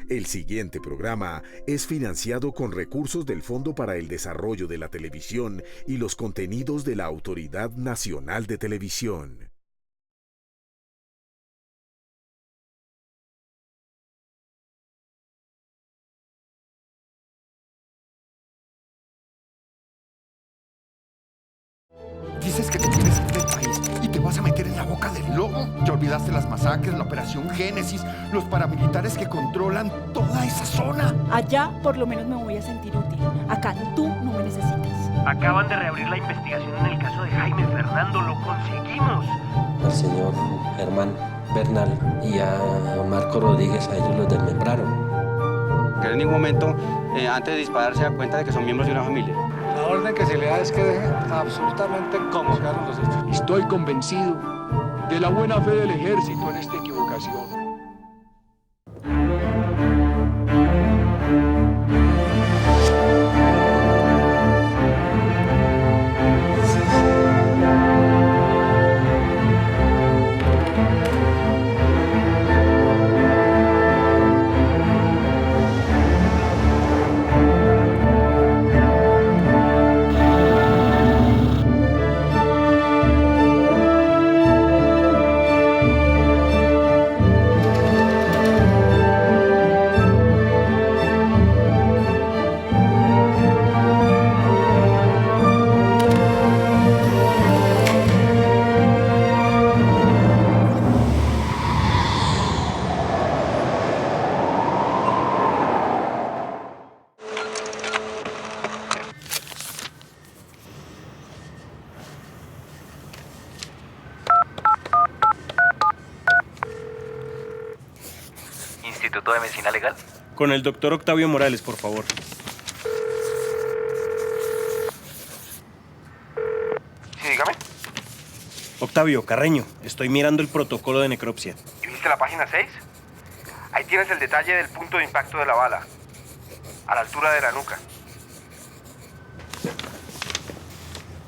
El siguiente programa es financiado con recursos del Fondo para el Desarrollo de la Televisión y los contenidos de la Autoridad Nacional de Televisión. Dices que te quieres ir del país y te vas a meter en la boca del lobo. Te olvidaste las masacres, la operación Génesis, los paramilitares que controlan toda esa zona. Allá por lo menos me voy a sentir útil. Acá tú no me necesitas. Acaban de reabrir la investigación en el caso de Jaime Fernando. ¡Lo conseguimos! Al señor Germán Bernal y a Marco Rodríguez, a ellos los desmembraron. Que en ningún momento, antes de disparar, se da cuenta de que son miembros de una familia. La orden que se le da es que deje absolutamente cómo quedaron los hechos. Estoy convencido de la buena fe del ejército en esta equivocación. Instituto de Medicina Legal. Con el doctor Octavio Morales, por favor. Sí, dígame. Octavio, Carreño, estoy mirando el protocolo de necropsia. ¿Y viste la página 6? Ahí tienes el detalle del punto de impacto de la bala. A la altura de la nuca.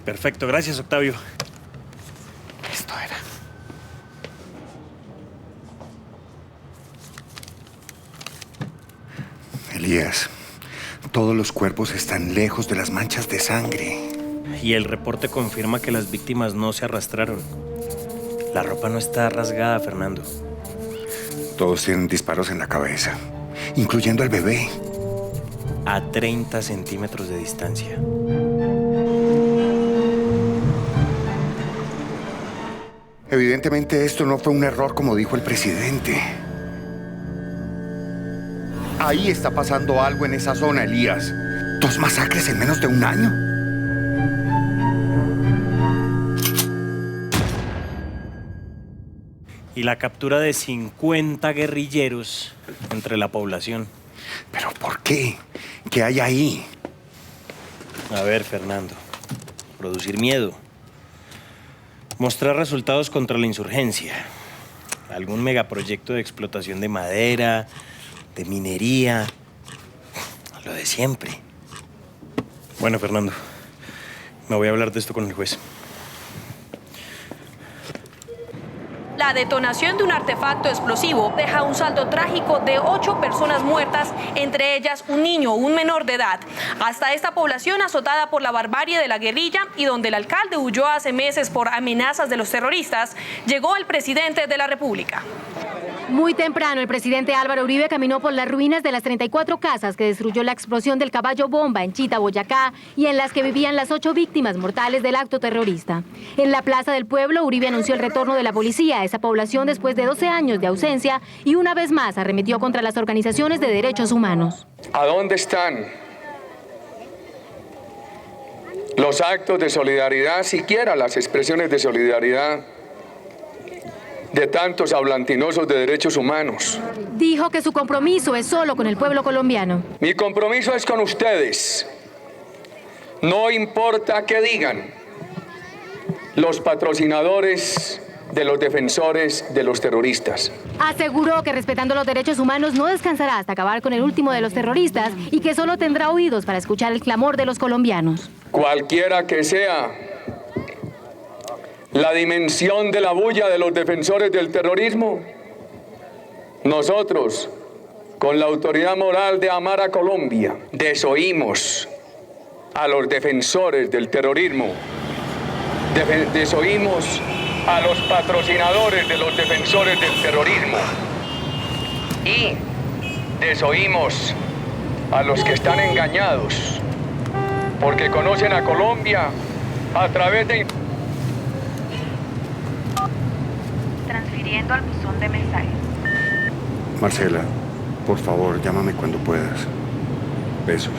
Perfecto, gracias, Octavio. Esto era. Elías, todos los cuerpos están lejos de las manchas de sangre. Y el reporte confirma que las víctimas no se arrastraron. La ropa no está rasgada, Fernando. Todos tienen disparos en la cabeza, incluyendo al bebé. A 30 centímetros de distancia. Evidentemente esto no fue un error como dijo el presidente. Ahí está pasando algo en esa zona, Elías. 2 masacres en menos de un año. Y la captura de 50 guerrilleros entre la población. ¿Pero por qué? ¿Qué hay ahí? A ver, Fernando. Producir miedo. Mostrar resultados contra la insurgencia. Algún megaproyecto de explotación de madera, de minería. Lo de siempre. Bueno, Fernando. Me voy a hablar de esto con el juez. La detonación de un artefacto explosivo deja un saldo trágico de 8 personas muertas, entre ellas un niño, un menor de edad. Hasta esta población azotada por la barbarie de la guerrilla y donde el alcalde huyó hace meses por amenazas de los terroristas, llegó el presidente de la República. Muy temprano, el presidente Álvaro Uribe caminó por las ruinas de las 34 casas que destruyó la explosión del caballo bomba en Chita, Boyacá, y en las que vivían las 8 víctimas mortales del acto terrorista. En la Plaza del Pueblo, Uribe anunció el retorno de la policía a esa población después de 12 años de ausencia y una vez más arremetió contra las organizaciones de derechos humanos. ¿A dónde están los actos de solidaridad, siquiera las expresiones de solidaridad de tantos hablantinosos de derechos humanos? Dijo que su compromiso es solo con el pueblo colombiano. Mi compromiso es con ustedes. No importa qué digan los patrocinadores de los defensores de los terroristas. Aseguró que respetando los derechos humanos no descansará hasta acabar con el último de los terroristas y que solo tendrá oídos para escuchar el clamor de los colombianos. Cualquiera que sea la dimensión de la bulla de los defensores del terrorismo, nosotros con la autoridad moral de amar a Colombia, desoímos a los defensores del terrorismo, desoímos a los patrocinadores de los defensores del terrorismo y desoímos a los que están engañados porque conocen a Colombia a través de... Transfiriendo al buzón de mensajes. Marcela, por favor, llámame cuando puedas. Besos.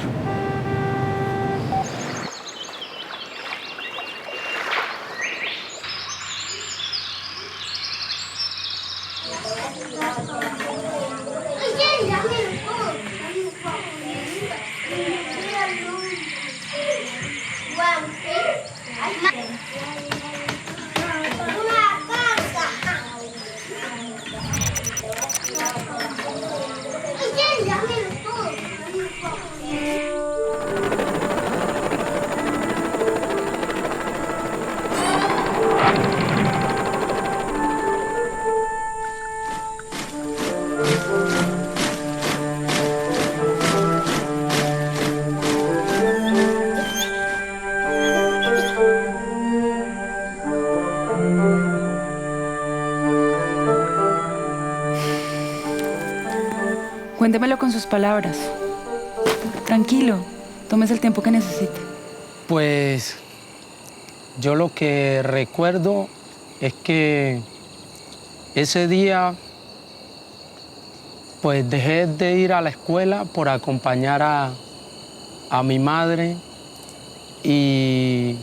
Cuéntemelo con sus palabras. Tranquilo, tómese el tiempo que necesite. Pues yo lo que recuerdo es que ese día pues dejé de ir a la escuela por acompañar a mi madre y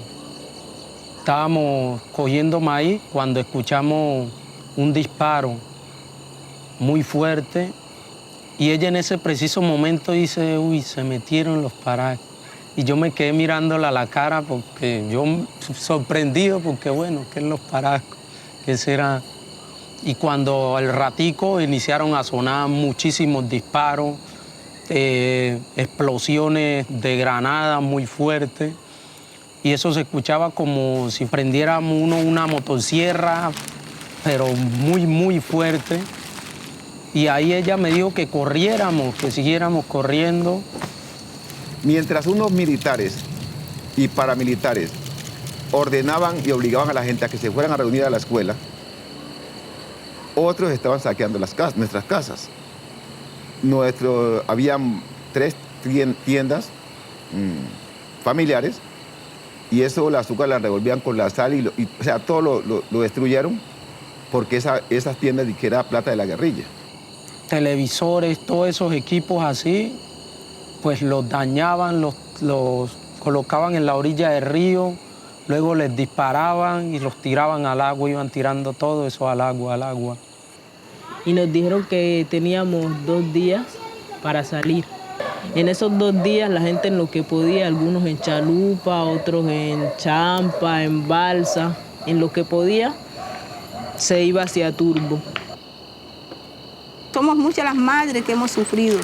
estábamos cogiendo maíz cuando escuchamos un disparo muy fuerte. Y ella en ese preciso momento dice, uy, se metieron los paraguas. Y yo me quedé mirándola a la cara porque yo sorprendido porque, bueno, ¿qué es los paraguas? ¿Qué será? Y cuando al ratico iniciaron a sonar muchísimos disparos, explosiones de granada muy fuertes. Y eso se escuchaba como si prendiéramos una motosierra, pero muy, muy fuerte. Y ahí ella me dijo que corriéramos, que siguiéramos corriendo. Mientras unos militares y paramilitares ordenaban y obligaban a la gente a que se fueran a reunir a la escuela, otros estaban saqueando nuestras casas. Habían 3 tiendas familiares y eso el azúcar la revolvían con la sal o sea, todo lo destruyeron porque esas tiendas que era plata de la guerrilla. Televisores, todos esos equipos así, pues los dañaban, los colocaban en la orilla del río, luego les disparaban y los tiraban al agua, iban tirando todo eso al agua. Y nos dijeron que teníamos 2 días para salir. En esos 2 días la gente en lo que podía, algunos en chalupa, otros en champa, en balsa, en lo que podía, se iba hacia Turbo. Somos muchas las madres que hemos sufrido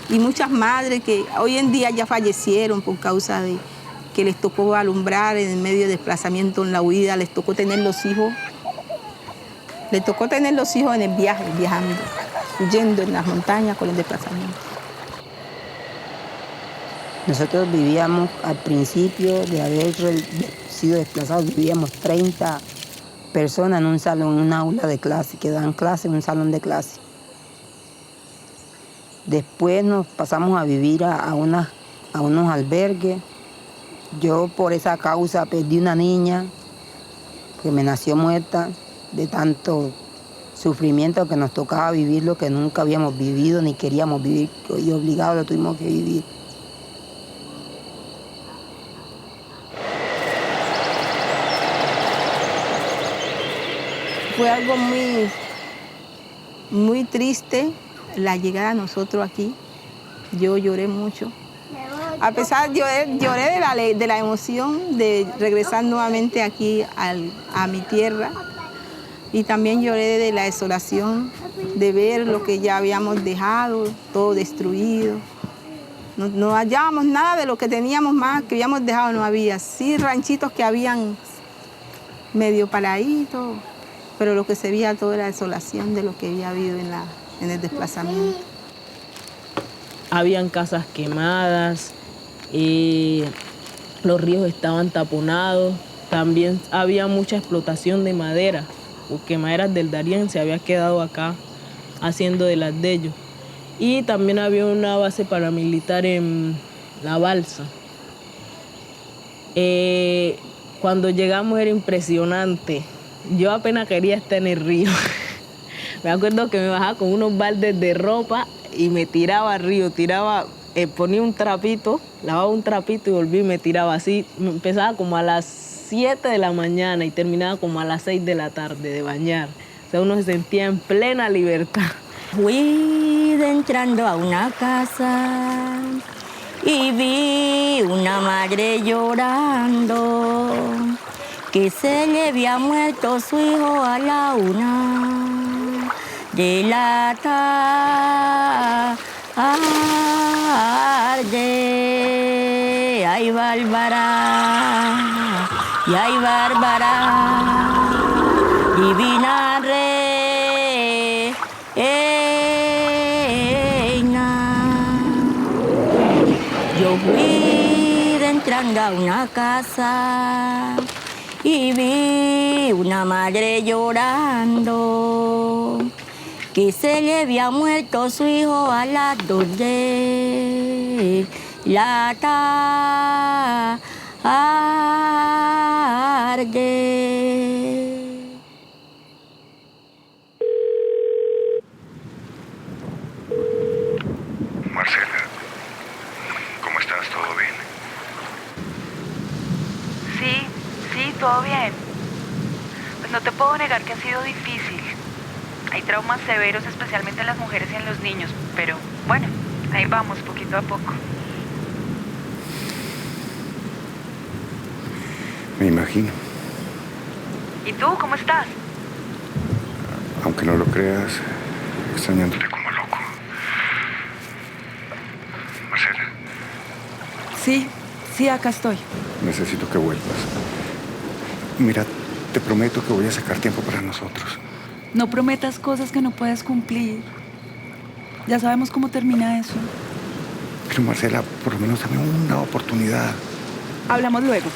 y muchas madres que hoy en día ya fallecieron por causa de que les tocó alumbrar en el medio de desplazamiento en la huida, les tocó tener los hijos. Les tocó tener los hijos en el viaje, viajando, huyendo en las montañas con el desplazamiento. Nosotros vivíamos al principio de haber sido desplazados, vivíamos 30 personas en un salón, en un aula de clase, que dan clase en un salón de clase. Después nos pasamos a vivir a unos albergues. Yo por esa causa perdí una niña que me nació muerta de tanto sufrimiento que nos tocaba vivir lo que nunca habíamos vivido ni queríamos vivir y obligados lo tuvimos que vivir. Fue algo muy triste la llegada a nosotros aquí. Yo lloré mucho. A pesar, lloré de la emoción de regresar nuevamente aquí a mi tierra. Y también lloré de la desolación, de ver lo que ya habíamos dejado, todo destruido. No hallábamos nada de lo que teníamos más, que habíamos dejado, no había. Sí, ranchitos que habían medio paraditos, pero lo que se veía toda la desolación de lo que había habido en el desplazamiento. habían casas quemadas, los ríos estaban taponados, también había mucha explotación de madera, porque Maderas del Darién se había quedado acá haciendo de las de ellos. Y también había una base paramilitar en La Balsa. Cuando llegamos era impresionante. Yo apenas quería estar en el río. Me acuerdo que me bajaba con unos baldes de ropa y me tiraba al río, ponía un trapito, lavaba un trapito y volví y me tiraba así. Empezaba como a las 7 de la mañana y terminaba como a las 6 de la tarde de bañar. O sea, uno se sentía en plena libertad. Fui entrando a una casa y vi una madre llorando, que se le había muerto su hijo a la 1 de la tarde. Ay, Bárbara, y ay, Bárbara, divina reina. Yo fui entrando a una casa y vi una madre llorando, que se le había muerto su hijo a las 2 de la tarde. Marcela, ¿cómo estás? ¿Todo bien? Sí, todo bien. Pues no te puedo negar que ha sido difícil. Hay traumas severos, especialmente en las mujeres y en los niños, pero bueno, ahí vamos, poquito a poco. Me imagino. ¿Y tú, cómo estás? Aunque no lo creas, extrañándote como loco. Marcela. Sí, acá estoy. Necesito que vuelvas. Mira, te prometo que voy a sacar tiempo para nosotros. No prometas cosas que no puedes cumplir. Ya sabemos cómo termina eso. Pero Marcela, por lo menos dame una oportunidad. Hablamos luego.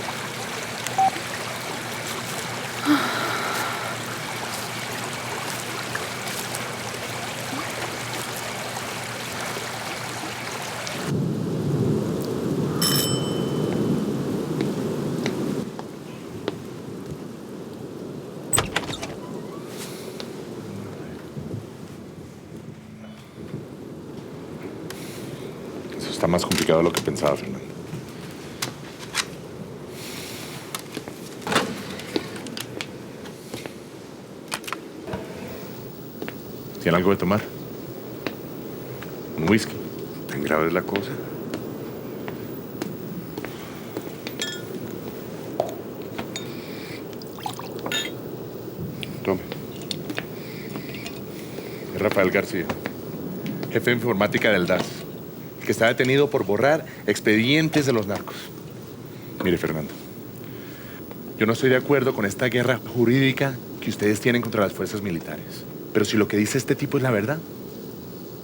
Está más complicado de lo que pensaba, Fernando. ¿Tiene algo de tomar? ¿Un whisky? ¿Tan grave es la cosa? Tome. Es Rafael García, jefe de informática del DAS, que está detenido por borrar expedientes de los narcos. Mire, Fernando, yo no estoy de acuerdo con esta guerra jurídica que ustedes tienen contra las fuerzas militares. Pero si lo que dice este tipo es la verdad,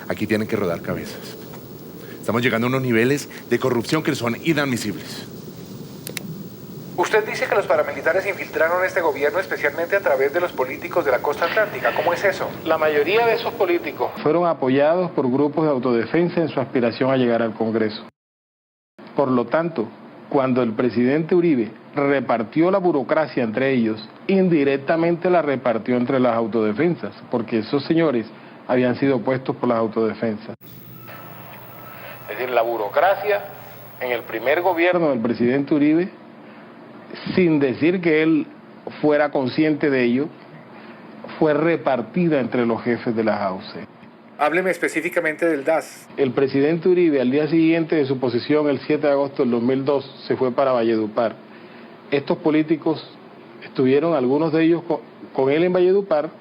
aquí tienen que rodar cabezas. Estamos llegando a unos niveles de corrupción que son inadmisibles. Usted dice que los paramilitares infiltraron este gobierno especialmente a través de los políticos de la costa atlántica. ¿Cómo es eso? La mayoría de esos políticos fueron apoyados por grupos de autodefensa en su aspiración a llegar al Congreso. Por lo tanto, cuando el presidente Uribe repartió la burocracia entre ellos, indirectamente la repartió entre las autodefensas, porque esos señores habían sido puestos por las autodefensas. Es decir, la burocracia en el primer gobierno del presidente Uribe, sin decir que él fuera consciente de ello, fue repartida entre los jefes de las AUC. Hábleme específicamente del DAS. El presidente Uribe, al día siguiente de su posesión, el 7 de agosto del 2002, se fue para Valledupar. Estos políticos estuvieron, algunos de ellos, con él en Valledupar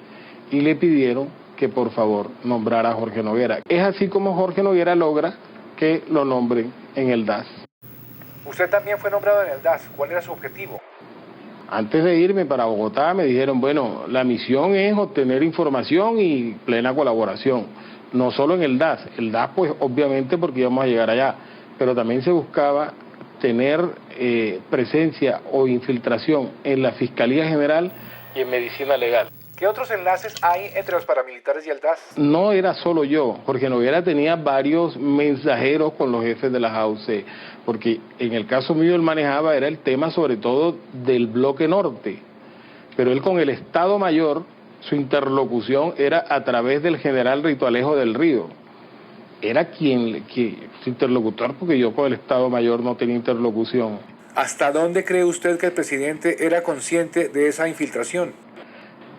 y le pidieron que por favor nombrara a Jorge Noguera. Es así como Jorge Noguera logra que lo nombren en el DAS. Usted también fue nombrado en el DAS. ¿Cuál era su objetivo? Antes de irme para Bogotá me dijeron, bueno, la misión es obtener información y plena colaboración. no solo en el DAS pues obviamente porque íbamos a llegar allá, pero también se buscaba tener presencia o infiltración en la Fiscalía General y en Medicina Legal. ¿Qué otros enlaces hay entre los paramilitares y el DAS? No era solo yo, Jorge Noguera tenía varios mensajeros con los jefes de las AUC, porque en el caso mío él manejaba, era el tema sobre todo del bloque norte, pero él con el Estado Mayor, su interlocución era a través del general Rito Alejo del Río. Era su interlocutor, porque yo con el Estado Mayor no tenía interlocución. ¿Hasta dónde cree usted que el presidente era consciente de esa infiltración?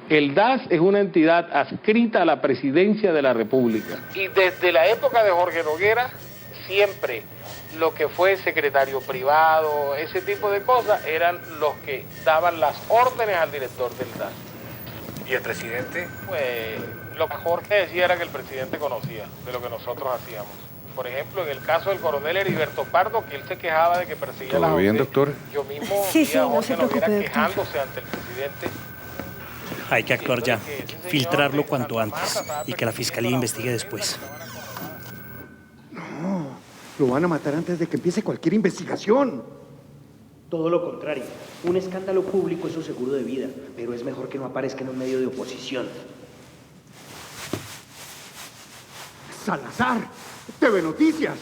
El DAS es una entidad adscrita a la presidencia de la República. Y desde la época de Jorge Noguera, siempre lo que fue secretario privado, ese tipo de cosas, eran los que daban las órdenes al director del DAS. ¿Y el presidente? Pues lo que Jorge decía era que el presidente conocía de lo que nosotros hacíamos. Por ejemplo, en el caso del coronel Heriberto Pardo, que él se quejaba de que perseguía a la ¿Todo bien, AUC. doctor? Yo mismo Sí, vi a no Jorge se preocupe, Noguera doctor. quejándose ante el presidente. Hay que actuar ya, filtrarlo cuanto antes y que la fiscalía investigue después. No, lo van a matar antes de que empiece cualquier investigación. Todo lo contrario. Un escándalo público es un seguro de vida, pero es mejor que no aparezca en un medio de oposición. Salazar, TV Noticias.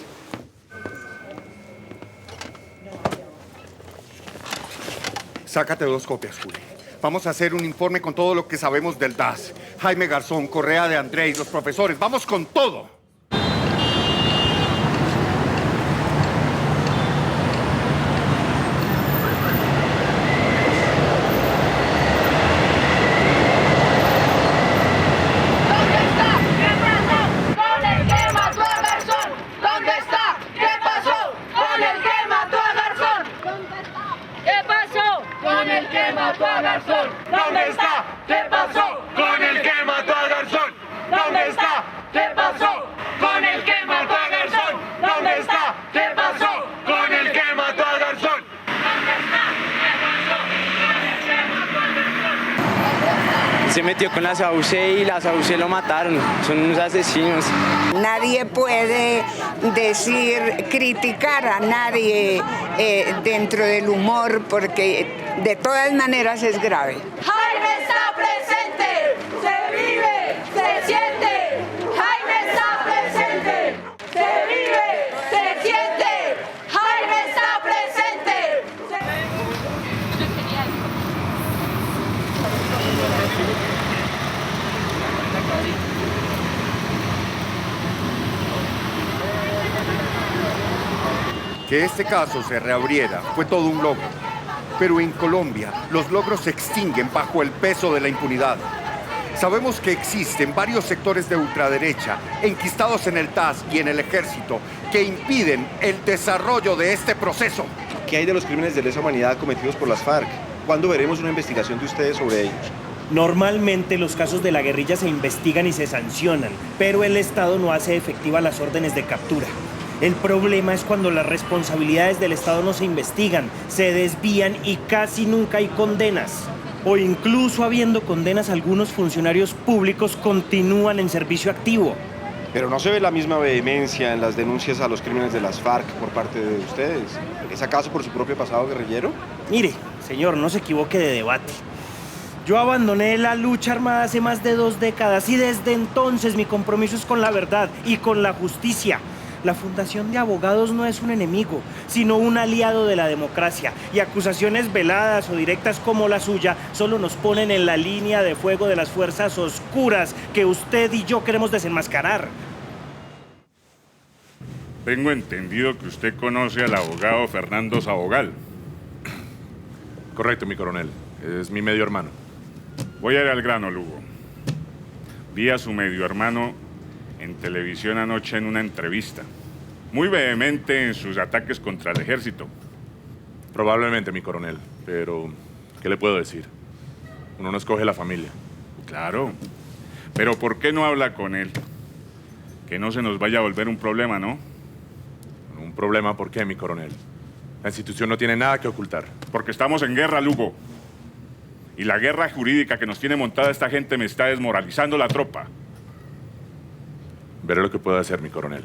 Sácate 2 copias, Juli. Vamos a hacer un informe con todo lo que sabemos del DAS. Jaime Garzón, Correa de Andrés, los profesores. ¡Vamos con todo! ¿Dónde está? ¿Qué pasó con el que mató a Garzón? ¿Dónde está? ¿Qué pasó con el que mató a Garzón? ¿Dónde está? ¿Qué pasó con el que mató a Garzón? Se metió con las AUC y las AUC lo mataron. Son unos asesinos. Nadie puede criticar a nadie dentro del humor porque de todas maneras es grave. Jaime está presente, se vive, se siente. Jaime está presente, se vive, se siente. Jaime está presente. Que este caso se reabriera fue todo un logro. Pero en Colombia, los logros se extinguen bajo el peso de la impunidad. Sabemos que existen varios sectores de ultraderecha, enquistados en el DAS y en el ejército, que impiden el desarrollo de este proceso. ¿Qué hay de los crímenes de lesa humanidad cometidos por las FARC? ¿Cuándo veremos una investigación de ustedes sobre ellos? Normalmente los casos de la guerrilla se investigan y se sancionan, pero el Estado no hace efectivas las órdenes de captura. El problema es cuando las responsabilidades del Estado no se investigan, se desvían y casi nunca hay condenas. O incluso habiendo condenas, algunos funcionarios públicos continúan en servicio activo. Pero no se ve la misma vehemencia en las denuncias a los crímenes de las FARC por parte de ustedes. ¿Es acaso por su propio pasado guerrillero? Mire, señor, no se equivoque de debate. Yo abandoné la lucha armada hace más de 2 décadas y desde entonces mi compromiso es con la verdad y con la justicia. La Fundación de Abogados no es un enemigo, sino un aliado de la democracia. Y acusaciones veladas o directas como la suya solo nos ponen en la línea de fuego de las fuerzas oscuras que usted y yo queremos desenmascarar. Tengo entendido que usted conoce al abogado Fernando Sabogal. Correcto, mi coronel. Es mi medio hermano. Voy a ir al grano, Lugo. Vi a su medio hermano en televisión anoche en una entrevista. Muy vehemente en sus ataques contra el ejército. Probablemente, mi coronel. Pero, ¿qué le puedo decir? Uno no escoge la familia. Claro. Pero ¿por qué no habla con él? Que no se nos vaya a volver un problema, ¿no? ¿Un problema por qué, mi coronel? La institución no tiene nada que ocultar. Porque estamos en guerra, Lugo. Y la guerra jurídica que nos tiene montada esta gente me está desmoralizando la tropa. Veré lo que puedo hacer, mi coronel.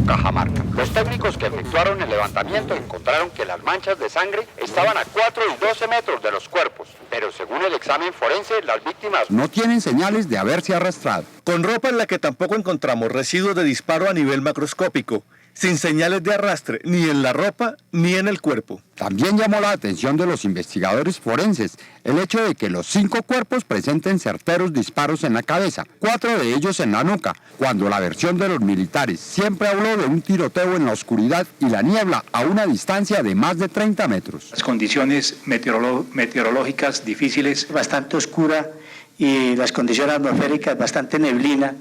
Cajamarca. Los técnicos que efectuaron el levantamiento encontraron que las manchas de sangre estaban a 4 y 12 metros de los cuerpos, pero según el examen forense, las víctimas no tienen señales de haberse arrastrado. Con ropa en la que tampoco encontramos residuos de disparo a nivel macroscópico, sin señales de arrastre ni en la ropa ni en el cuerpo. También llamó la atención de los investigadores forenses el hecho de que los 5 cuerpos presenten certeros disparos en la cabeza, 4 de ellos en la nuca, cuando la versión de los militares siempre habló de un tiroteo en la oscuridad y la niebla a una distancia de más de 30 metros. Las condiciones meteorológicas difíciles, bastante oscura, y las condiciones atmosféricas bastante neblina.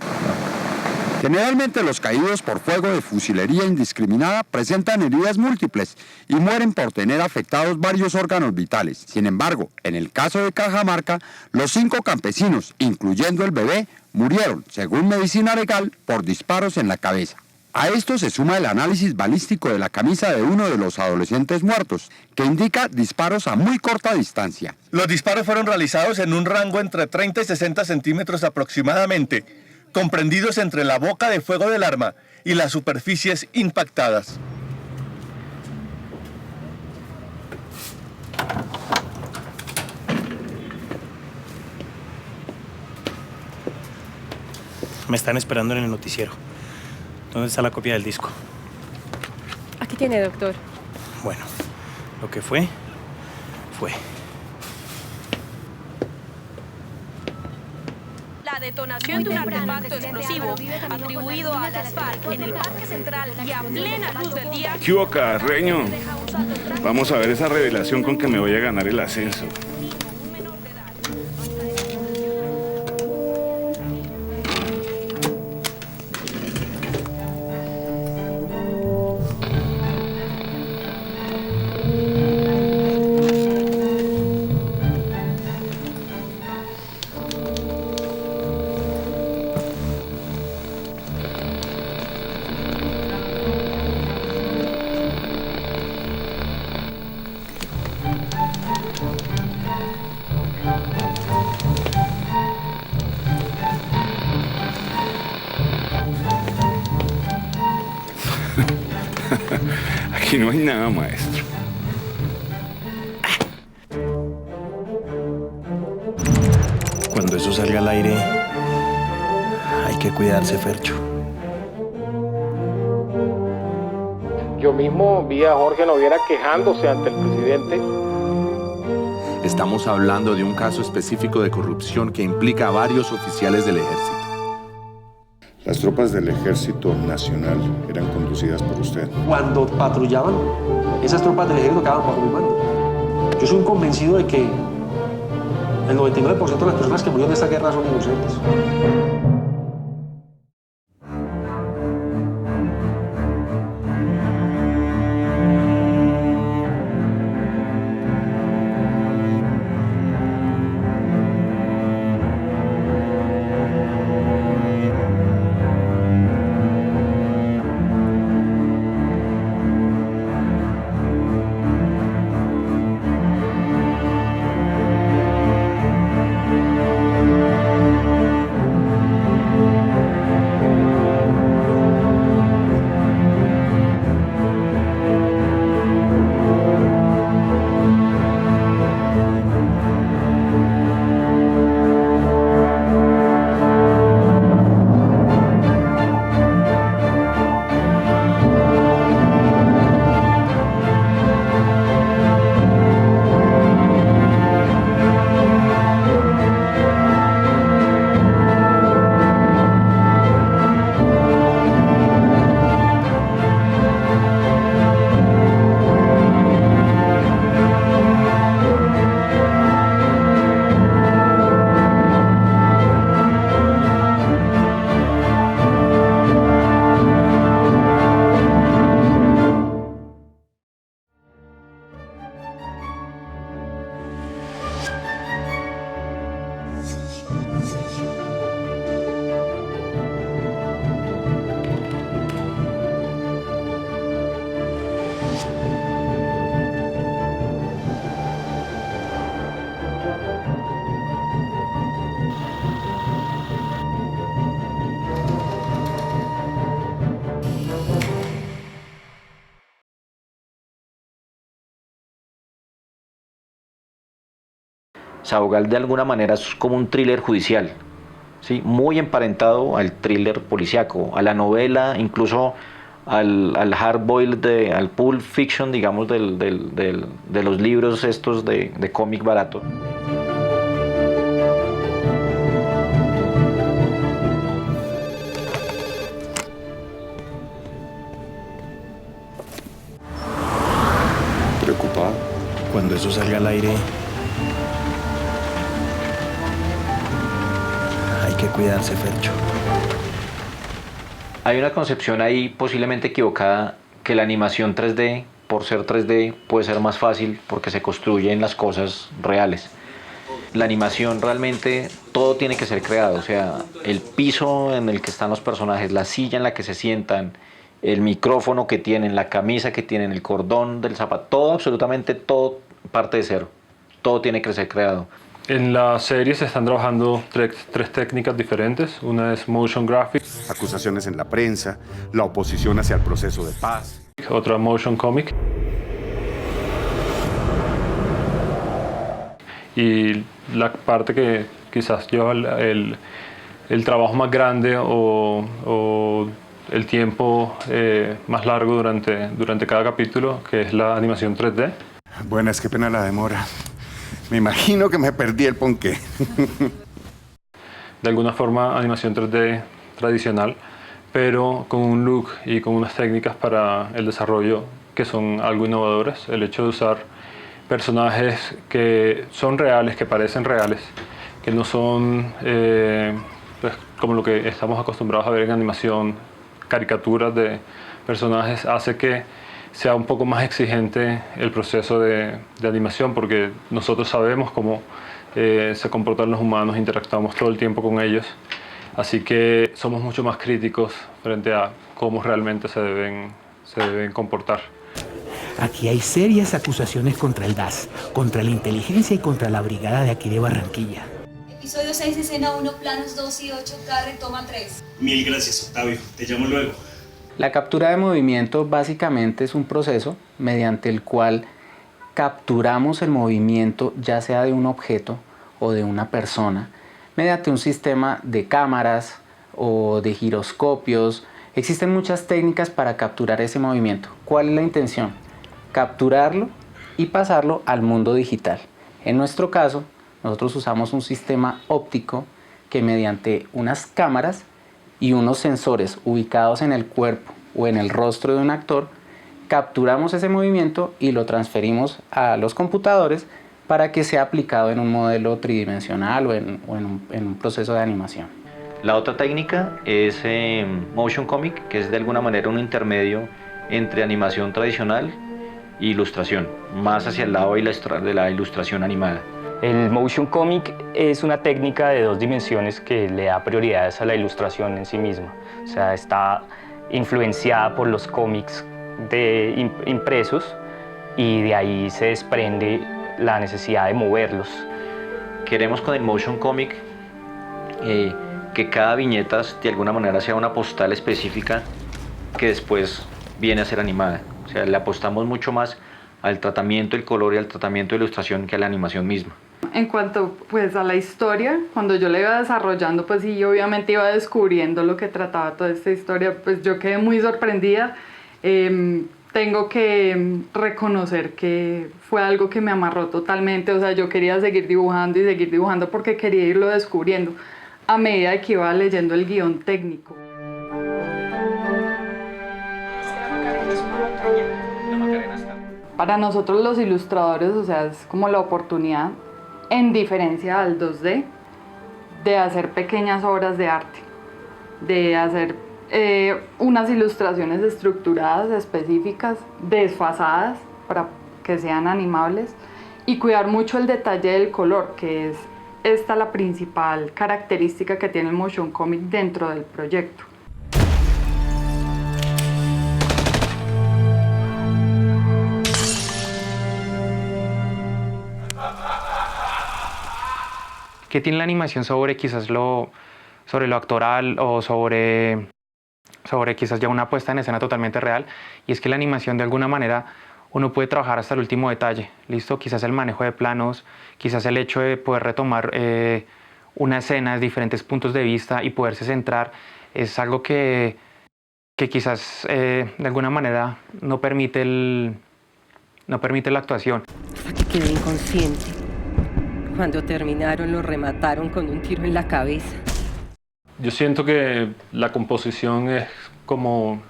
Generalmente los caídos por fuego de fusilería indiscriminada presentan heridas múltiples y mueren por tener afectados varios órganos vitales. Sin embargo, en el caso de Cajamarca, los 5 campesinos, incluyendo el bebé, murieron, según medicina legal, por disparos en la cabeza. A esto se suma el análisis balístico de la camisa de uno de los adolescentes muertos, que indica disparos a muy corta distancia. Los disparos fueron realizados en un rango entre 30 y 60 centímetros aproximadamente, comprendidos entre la boca de fuego del arma y las superficies impactadas. Me están esperando en el noticiero. ¿Dónde está la copia del disco? Aquí tiene, doctor. Bueno, lo que fue, fue. La detonación de un artefacto explosivo atribuido a las FARC en el Parque Central y a plena luz del día. ¿Qué hubo, Carreño? Vamos a ver esa revelación con que me voy a ganar el ascenso. Aquí no hay nada, maestro. Cuando eso salga al aire, hay que cuidarse, Fercho. Yo mismo vi a Jorge Noguera quejándose ante el presidente. Estamos hablando de un caso específico de corrupción que implica a varios oficiales del ejército. Las tropas del Ejército Nacional eran conducidas por usted. Cuando patrullaban, esas tropas del ejército quedaban bajo mi mando. Yo soy un convencido de que el 99% de las personas que murieron en esta guerra son inocentes. Sabogal de alguna manera es como un thriller judicial, ¿sí? Muy emparentado al thriller policíaco, a la novela, incluso al hard boiled, al pulp fiction, digamos, de los libros estos de cómic barato. ¿Preocupado? Cuando eso salga al aire, hay que cuidarse, Fercho. Hay una concepción ahí posiblemente equivocada que la animación 3D, por ser 3D, puede ser más fácil porque se construyen las cosas reales. La animación realmente todo tiene que ser creado, o sea, el piso en el que están los personajes, la silla en la que se sientan, el micrófono que tienen, la camisa que tienen, el cordón del zapato, todo, absolutamente todo parte de cero. Todo tiene que ser creado. En la serie se están trabajando tres técnicas diferentes. Una es motion graphics. Acusaciones en la prensa, la oposición hacia el proceso de paz. Otra motion comic. Y la parte que quizás lleva el trabajo más grande o el tiempo más largo durante cada capítulo, que es la animación 3D. Bueno, es que pena la demora. Me imagino que me perdí el ponqué. De alguna forma, animación 3D tradicional, pero con un look y con unas técnicas para el desarrollo que son algo innovadoras. El hecho de usar personajes que son reales, que parecen reales, que no son pues, como lo que estamos acostumbrados a ver en animación, caricaturas de personajes, hace que sea un poco más exigente el proceso de animación, porque nosotros sabemos cómo se comportan los humanos, interactuamos todo el tiempo con ellos, así que somos mucho más críticos frente a cómo realmente se deben comportar. Aquí hay serias acusaciones contra el DAS, contra la inteligencia y contra la brigada de aquí de Barranquilla. Episodio 6, escena 1, planos 2 y 8, carre, toma 3. Mil gracias, Octavio. Te llamo luego. La captura de movimiento básicamente es un proceso mediante el cual capturamos el movimiento ya sea de un objeto o de una persona mediante un sistema de cámaras o de giroscopios. Existen muchas técnicas para capturar ese movimiento. ¿Cuál es la intención? Capturarlo y pasarlo al mundo digital. En nuestro caso, nosotros usamos un sistema óptico que mediante unas cámaras y unos sensores ubicados en el cuerpo o en el rostro de un actor, capturamos ese movimiento y lo transferimos a los computadores para que sea aplicado en un modelo tridimensional o en un proceso de animación. La otra técnica es motion comic, que es de alguna manera un intermedio entre animación tradicional e ilustración, más hacia el lado de la ilustración animada. El motion comic es una técnica de 2 dimensiones que le da prioridades a la ilustración en sí misma. O sea, está influenciada por los cómics impresos y de ahí se desprende la necesidad de moverlos. Queremos con el motion comic que cada viñeta de alguna manera sea una postal específica que después viene a ser animada. O sea, le apostamos mucho más al tratamiento del color y al tratamiento de ilustración que a la animación misma. En cuanto pues a la historia, cuando yo la iba desarrollando, pues sí, obviamente iba descubriendo lo que trataba toda esta historia, pues yo quedé muy sorprendida. Tengo que reconocer que fue algo que me amarró totalmente, o sea, yo quería seguir dibujando porque quería irlo descubriendo a medida que iba leyendo el guión técnico. Para nosotros los ilustradores, o sea, es como la oportunidad, en diferencia al 2D, de hacer pequeñas obras de arte, de hacer unas ilustraciones estructuradas, específicas, desfasadas, para que sean animables, y cuidar mucho el detalle del color, que es esta la principal característica que tiene el motion comic dentro del proyecto. ¿Qué tiene la animación sobre quizás sobre lo actoral o sobre quizás ya una puesta en escena totalmente real? Y es que la animación de alguna manera uno puede trabajar hasta el último detalle, ¿listo? Quizás el manejo de planos, quizás el hecho de poder retomar una escena desde diferentes puntos de vista y poderse centrar es algo que quizás de alguna manera no permite la actuación. Hasta que quedé inconsciente. Cuando terminaron lo remataron con un tiro en la cabeza. Yo siento que la composición es como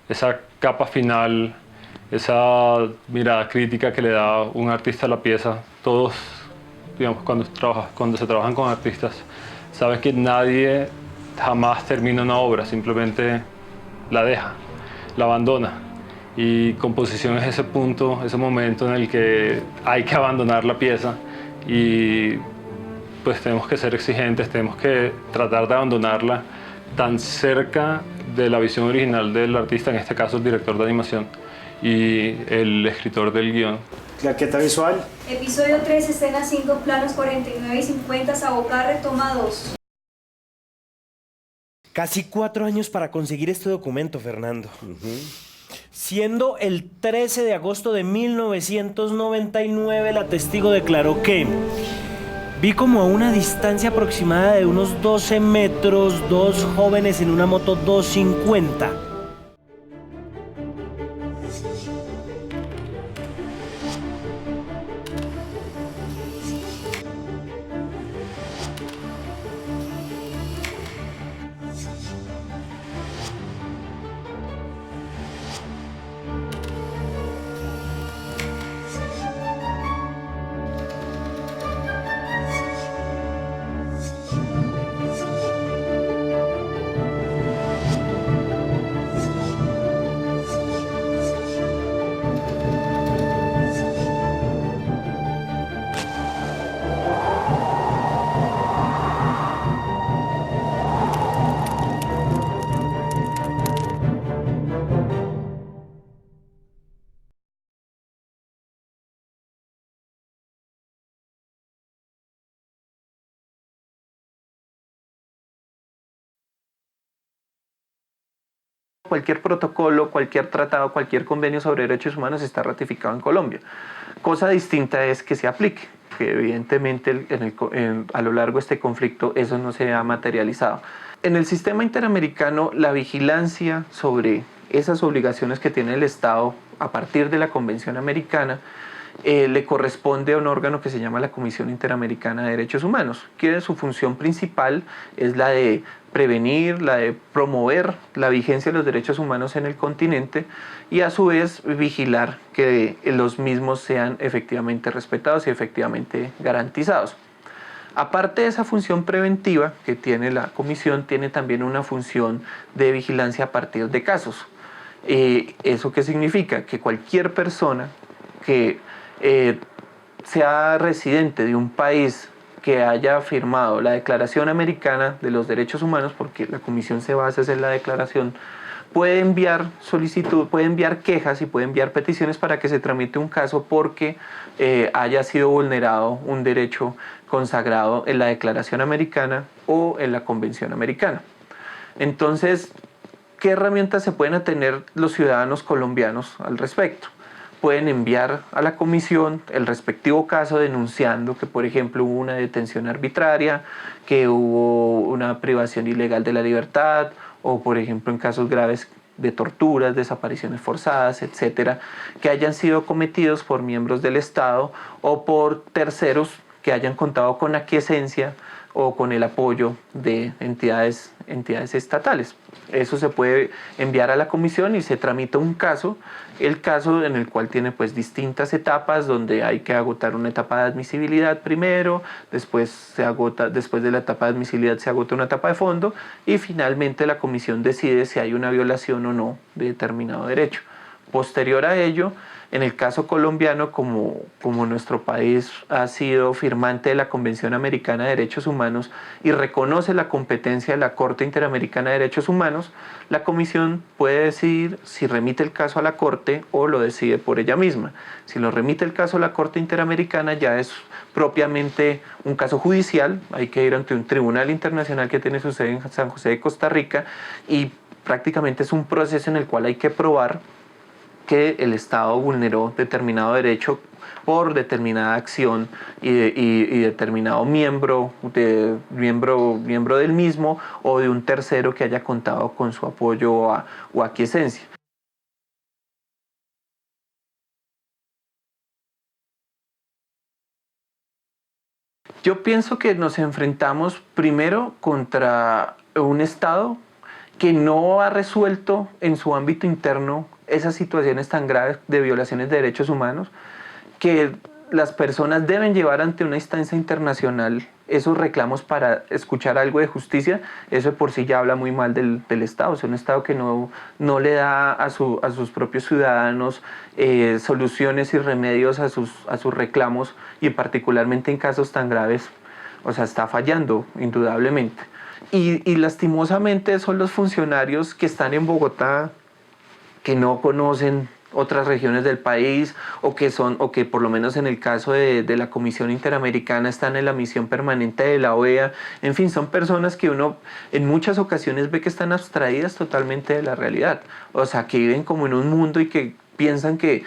esa capa final, esa mirada crítica que le da un artista a la pieza. Todos, digamos, cuando se trabajan con artistas, sabes que nadie jamás termina una obra, simplemente la deja, la abandona. Y composición es ese punto, ese momento en el que hay que abandonar la pieza y pues tenemos que ser exigentes, tenemos que tratar de abandonarla tan cerca de la visión original del artista, en este caso el director de animación y el escritor del guión. Claqueta visual. Episodio 3, escena 5, planos 49 y 50, Sabocarre, toma 2. Casi 4 años para conseguir este documento, Fernando. Siendo el 13 de agosto de 1999, la testigo declaró que vi como a una distancia aproximada de unos 12 metros, 2 jóvenes en una moto 250. Cualquier protocolo, cualquier tratado, cualquier convenio sobre derechos humanos está ratificado en Colombia. Cosa distinta es que se aplique, que evidentemente a lo largo de este conflicto eso no se ha materializado. En el sistema interamericano, la vigilancia sobre esas obligaciones que tiene el Estado a partir de la Convención Americana le corresponde a un órgano que se llama la Comisión Interamericana de Derechos Humanos, que su función principal es la de prevenir, la de promover la vigencia de los derechos humanos en el continente y a su vez vigilar que los mismos sean efectivamente respetados y efectivamente garantizados. Aparte de esa función preventiva que tiene la comisión, tiene también una función de vigilancia a partir de casos. ¿Eso qué significa? Que cualquier persona que sea residente de un país que haya firmado la Declaración Americana de los Derechos Humanos, porque la comisión se basa en la declaración, puede enviar solicitud, puede enviar quejas y puede enviar peticiones para que se tramite un caso porque haya sido vulnerado un derecho consagrado en la Declaración Americana o en la Convención Americana. Entonces, ¿qué herramientas se pueden tener los ciudadanos colombianos al respecto? Pueden enviar a la comisión el respectivo caso denunciando que, por ejemplo, hubo una detención arbitraria, que hubo una privación ilegal de la libertad, o, por ejemplo, en casos graves de torturas, desapariciones forzadas, etcétera, que hayan sido cometidos por miembros del Estado o por terceros que hayan contado con aquiescencia o con el apoyo de entidades estatales. Eso se puede enviar a la comisión y se tramita un caso, el caso en el cual tiene pues distintas etapas donde hay que agotar una etapa de admisibilidad primero, después de la etapa de admisibilidad se agota una etapa de fondo y finalmente la comisión decide si hay una violación o no de determinado derecho. Posterior a ello, en el caso colombiano, como nuestro país ha sido firmante de la Convención Americana de Derechos Humanos y reconoce la competencia de la Corte Interamericana de Derechos Humanos, la Comisión puede decidir si remite el caso a la Corte o lo decide por ella misma. Si lo remite el caso a la Corte Interamericana, ya es propiamente un caso judicial, hay que ir ante un tribunal internacional que tiene su sede en San José de Costa Rica, y prácticamente es un proceso en el cual hay que probar que el Estado vulneró determinado derecho por determinada acción y determinado miembro del mismo o de un tercero que haya contado con su apoyo o aquiescencia. Yo pienso que nos enfrentamos primero contra un Estado que no ha resuelto en su ámbito interno esas situaciones tan graves de violaciones de derechos humanos, que las personas deben llevar ante una instancia internacional esos reclamos para escuchar algo de justicia. Eso por sí ya habla muy mal del Estado. Es un Estado que no le da a sus propios ciudadanos soluciones y remedios a sus reclamos, y particularmente en casos tan graves, o sea, está fallando indudablemente. Y lastimosamente son los funcionarios que están en Bogotá, que no conocen otras regiones del país, o que por lo menos en el caso de la Comisión Interamericana están en la misión permanente de la OEA. En fin, son personas que uno en muchas ocasiones ve que están abstraídas totalmente de la realidad. O sea, que viven como en un mundo y que piensan que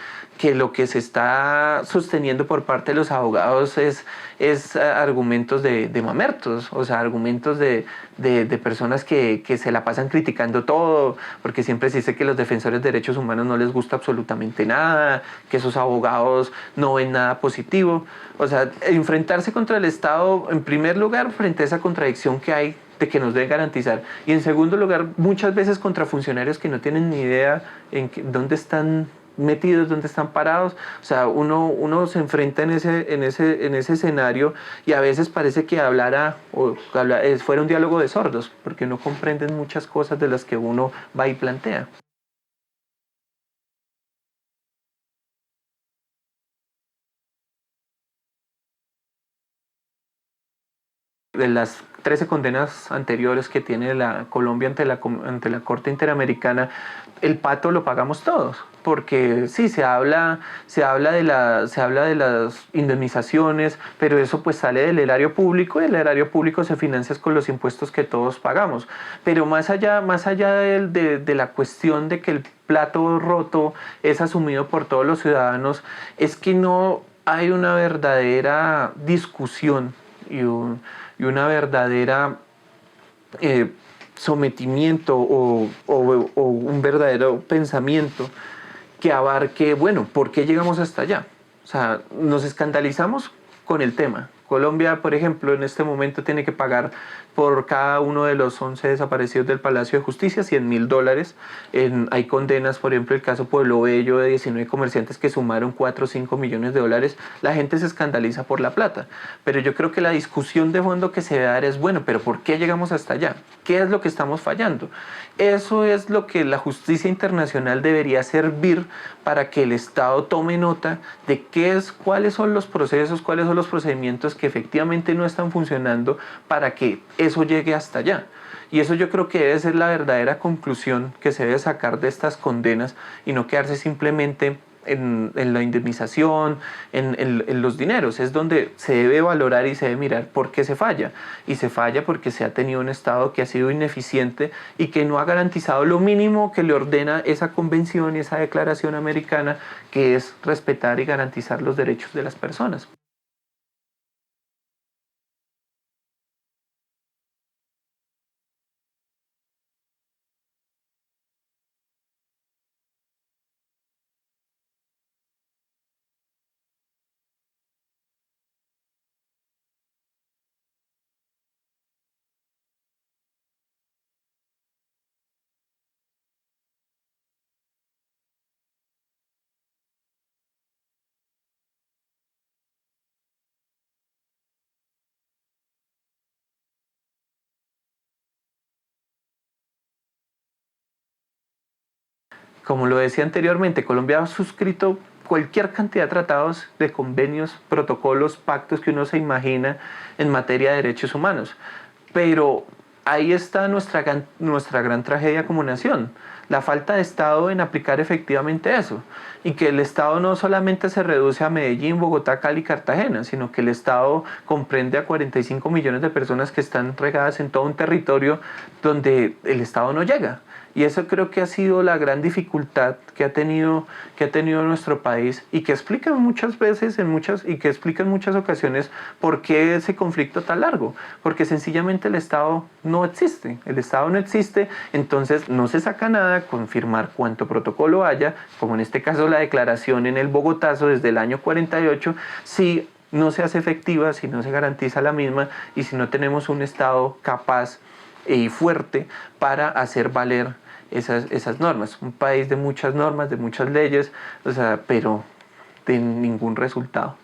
lo que se está sosteniendo por parte de los abogados es argumentos de mamertos, o sea, argumentos de personas que se la pasan criticando todo, porque siempre se dice que los defensores de derechos humanos no les gusta absolutamente nada, que esos abogados no ven nada positivo. O sea, enfrentarse contra el Estado, en primer lugar, frente a esa contradicción que hay de que nos deben garantizar, y en segundo lugar, muchas veces contra funcionarios que no tienen ni idea dónde están metidos, dónde están parados. O sea, uno se enfrenta en ese escenario, y a veces parece que fuera un diálogo de sordos, porque no comprenden muchas cosas de las que uno va y plantea. De las 13 condenas anteriores que tiene la Colombia ante la Corte Interamericana, el pato lo pagamos todos, porque sí, se habla de las indemnizaciones, pero eso pues sale del erario público, y el erario público se financia con los impuestos que todos pagamos. Pero más allá de la cuestión de que el plato roto es asumido por todos los ciudadanos, es que no hay una verdadera discusión y una verdadera sometimiento o un verdadero pensamiento que abarque, bueno, ¿por qué llegamos hasta allá? O sea, nos escandalizamos con el tema. Colombia, por ejemplo, en este momento tiene que pagar por cada uno de los 11 desaparecidos del Palacio de Justicia $100.000. Hay condenas, por ejemplo, el caso Pueblo Bello, de 19 comerciantes que sumaron 4 o 5 millones de dólares. La gente se escandaliza por la plata. Pero yo creo que la discusión de fondo que se debe dar es, bueno, ¿pero por qué llegamos hasta allá? ¿Qué es lo que estamos fallando? Eso es lo que la justicia internacional debería servir para que el Estado tome nota de cuáles son los procesos, cuáles son los procedimientos que efectivamente no están funcionando para que eso llegue hasta allá. Y eso yo creo que debe ser la verdadera conclusión que se debe sacar de estas condenas, y no quedarse simplemente en la indemnización, en los dineros. Es donde se debe valorar y se debe mirar por qué se falla. Y se falla porque se ha tenido un Estado que ha sido ineficiente y que no ha garantizado lo mínimo que le ordena esa convención y esa declaración americana, que es respetar y garantizar los derechos de las personas. Como lo decía anteriormente, Colombia ha suscrito cualquier cantidad de tratados, de convenios, protocolos, pactos que uno se imagina en materia de derechos humanos. Pero ahí está nuestra gran tragedia como nación, la falta de Estado en aplicar efectivamente eso. Y que el Estado no solamente se reduce a Medellín, Bogotá, Cali, Cartagena, sino que el Estado comprende a 45 millones de personas que están regadas en todo un territorio donde el Estado no llega. Y eso creo que ha sido la gran dificultad que ha tenido nuestro país y que explica muchas veces y que explica en muchas ocasiones por qué ese conflicto tan largo. Porque sencillamente el Estado no existe. El Estado no existe, entonces no se saca nada con firmar cuanto protocolo haya, como en este caso la declaración en el Bogotazo desde el año 48, si no se hace efectiva, si no se garantiza la misma y si no tenemos un Estado capaz y fuerte para hacer valer esas normas. Un país de muchas normas, de muchas leyes, pero de ningún resultado.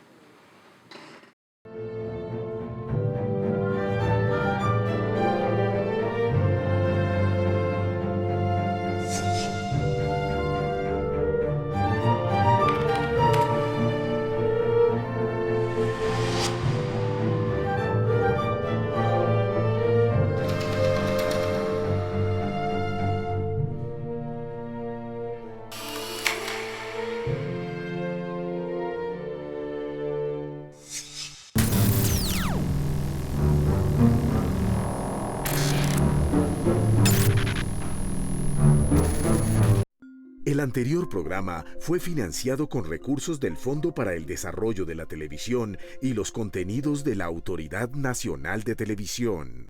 El anterior programa fue financiado con recursos del Fondo para el Desarrollo de la Televisión y los contenidos de la Autoridad Nacional de Televisión.